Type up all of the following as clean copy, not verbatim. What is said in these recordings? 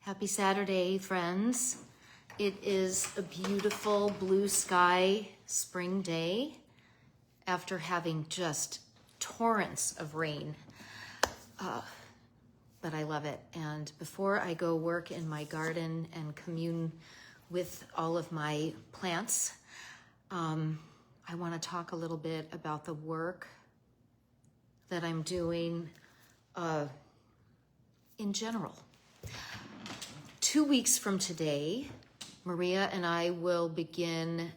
Happy Saturday, friends. It is a beautiful blue sky spring day after having just torrents of rain. But I love it. And before I go work in my garden and commune with all of my plants, I want to talk a little bit about the work that I'm doing in general. 2 weeks from today, Maria and I will begin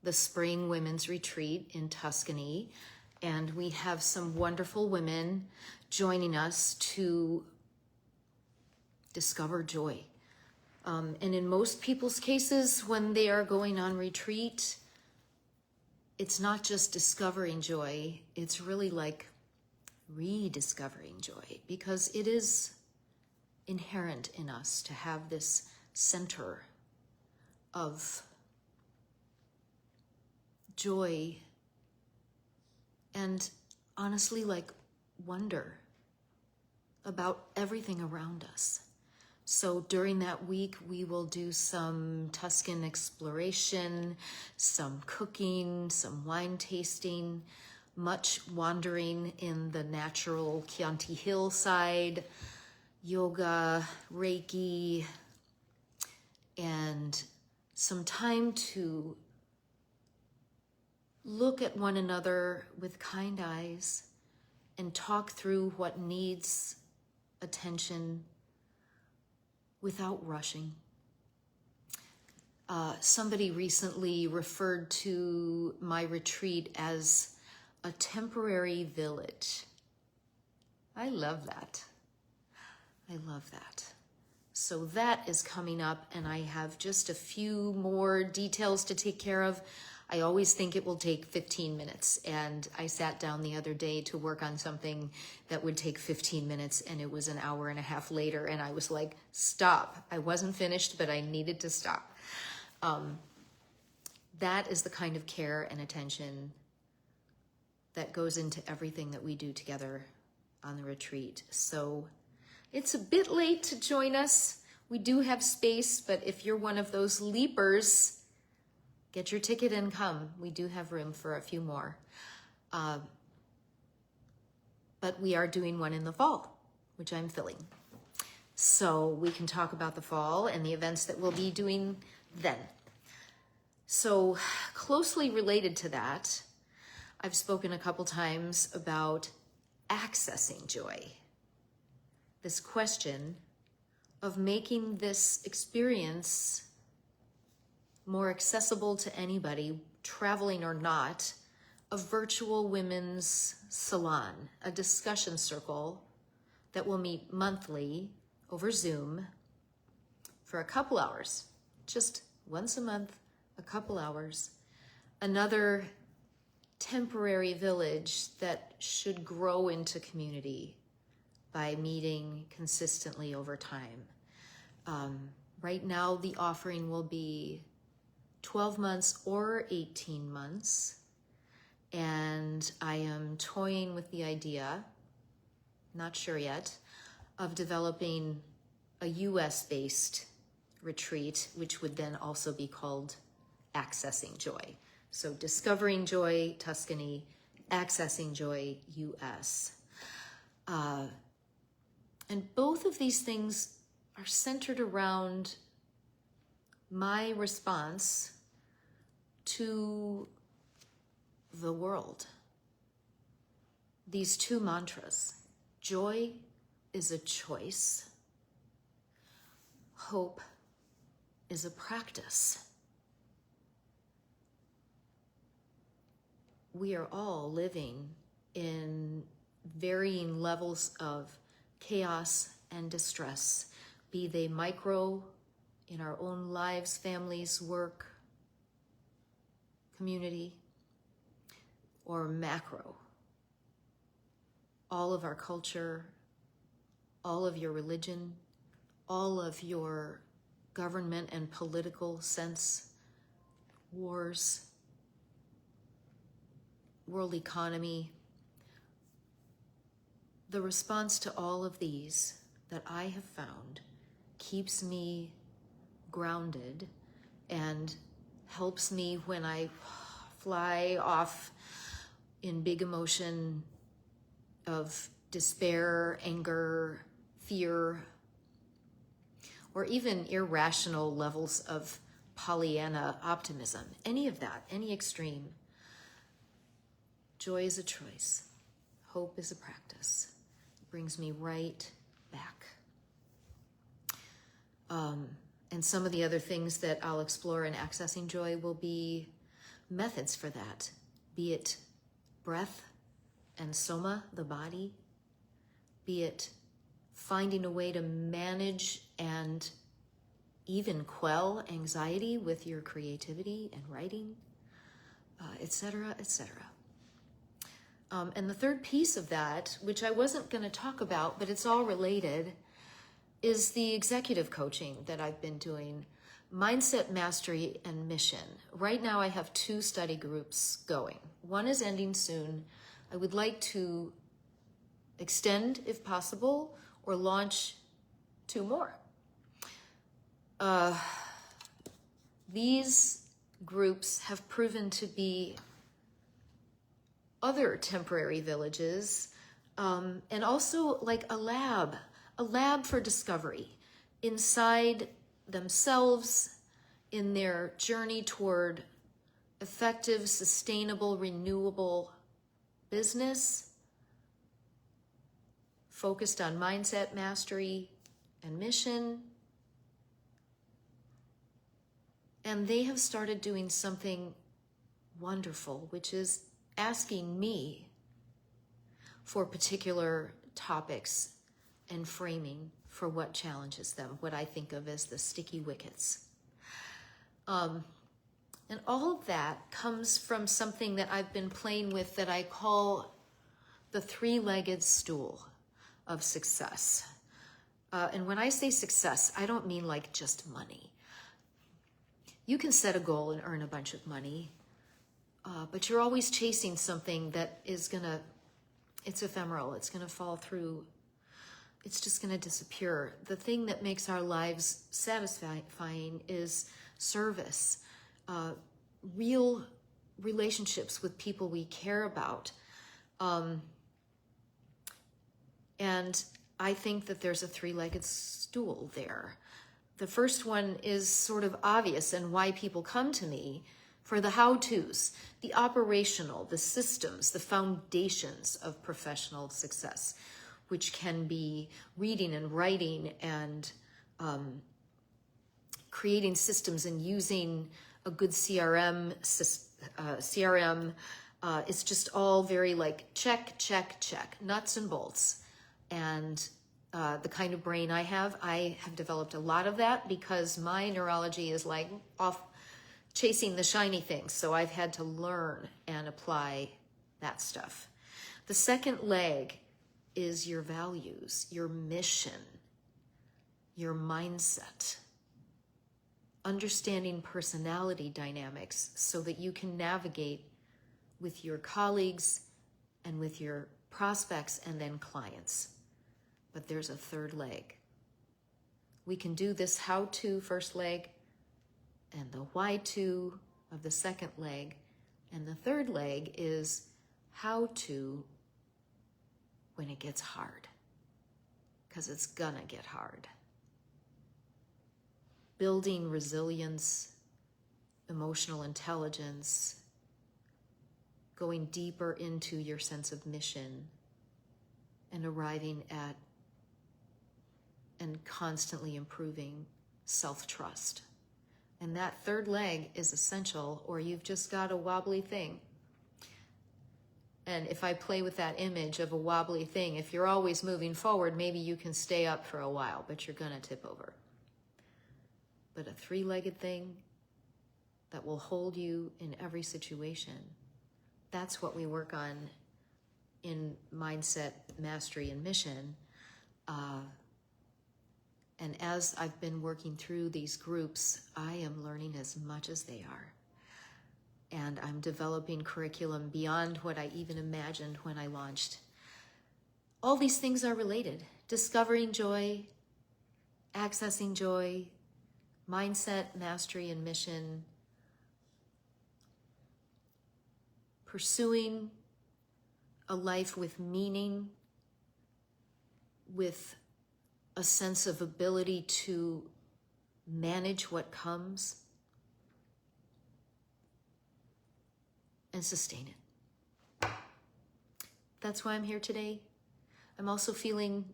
the spring women's retreat in Tuscany, and we have some wonderful women joining us to discover joy. And in most people's cases, when they are going on retreat, it's not just discovering joy, it's really like rediscovering joy, because it is inherent in us to have this center of joy and honestly like wonder about everything around us. So during that week, we will do some Tuscan exploration, some cooking, some wine tasting, much wandering in the natural Chianti hillside, yoga, Reiki, and some time to look at one another with kind eyes and talk through what needs attention without rushing. Somebody recently referred to my retreat as a temporary village. I love that. I love that. So that is coming up, and I have just a few more details to take care of. I always think it will take 15 minutes, and I sat down the other day to work on something that would take 15 minutes, and it was an hour and a half later, and I was like, stop. I wasn't finished, but I needed to stop. That is the kind of care and attention that goes into everything that we do together on the retreat. So it's a bit late to join us. We do have space, but if you're one of those leapers, get your ticket and come. We do have room for a few more. But we are doing one in the fall, which I'm filling. So we can talk about the fall and the events that we'll be doing then. So closely related to that, I've spoken a couple times about accessing joy. This question of making this experience more accessible to anybody, traveling or not, a virtual women's salon, a discussion circle that will meet monthly over Zoom for a couple hours, just once a month, a couple hours. Another temporary village that should grow into community by meeting consistently over time. Right now, the offering will be 12 months or 18 months. And I am toying with the idea, not sure yet, of developing a US-based retreat, which would then also be called Accessing Joy. So Discovering Joy, Tuscany, Accessing Joy, US. And both of these things are centered around my response to the world. These two mantras: joy is a choice, hope is a practice. We are all living in varying levels of chaos and distress, be they micro in our own lives, families, work, community, or macro. All of our culture, all of your religion, all of your government and political sense, wars, world economy. The response to all of these that I have found keeps me grounded and helps me when I fly off in big emotion of despair, anger, fear, or even irrational levels of Pollyanna optimism. Any of that, any extreme. Joy is a choice. Hope is a practice. It brings me right back. And some of the other things that I'll explore in accessing joy will be methods for that, be it breath and soma, the body, be it finding a way to manage and even quell anxiety with your creativity and writing, etc., etc. And the third piece of that, which I wasn't going to talk about, but it's all related, is the executive coaching that I've been doing, Mindset Mastery and Mission. Right now I have 2 study groups going. One is ending soon. I would like to extend, if possible, or launch 2 more. These groups have proven to be other temporary villages, and also like a lab for discovery inside themselves in their journey toward effective, sustainable, renewable business, focused on mindset mastery and mission. And they have started doing something wonderful, which is asking me for particular topics and framing for what challenges them, what I think of as the sticky wickets. And all of that comes from something that I've been playing with that I call the 3-legged stool of success. And when I say success, I don't mean like just money. You can set a goal and earn a bunch of money, but you're always chasing something that is it's ephemeral, it's gonna fall through, it's just gonna disappear. The thing that makes our lives satisfying is service, real relationships with people we care about. And I think that there's a 3-legged stool there. The first one is sort of obvious and why people come to me for the how-tos, the operational, the systems, the foundations of professional success, which can be reading and writing and creating systems and using a good CRM. It's just all very like check, check, check, nuts and bolts. And the kind of brain I have developed a lot of that because my neurology is like off chasing the shiny things. So I've had to learn and apply that stuff. The second leg is your values, your mission, your mindset, understanding personality dynamics so that you can navigate with your colleagues and with your prospects and then clients. But there's a third leg. We can do this how-to first leg and the why-to of the second leg. And the third leg is how-to when it gets hard, because it's gonna get hard. Building resilience, emotional intelligence, going deeper into your sense of mission, and arriving at and constantly improving self-trust. And that third leg is essential, or you've just got a wobbly thing. And if I play with that image of a wobbly thing, if you're always moving forward, maybe you can stay up for a while, but you're gonna tip over. But a 3-legged thing that will hold you in every situation, that's what we work on in Mindset, Mastery, and Mission. And as I've been working through these groups, I am learning as much as they are. And I'm developing curriculum beyond what I even imagined when I launched. All these things are related. Discovering joy, accessing joy, mindset, mastery, and mission, pursuing a life with meaning, with a sense of ability to manage what comes and sustain it. That's why I'm here today. I'm also feeling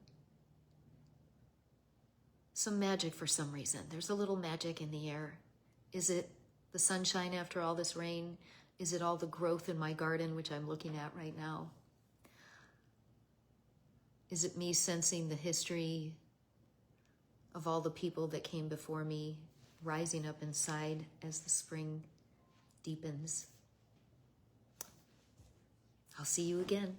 some magic for some reason. There's a little magic in the air. Is it the sunshine after all this rain? Is it all the growth in my garden, which I'm looking at right now? Is it me sensing the history of all the people that came before me rising up inside as the spring deepens? I'll see you again.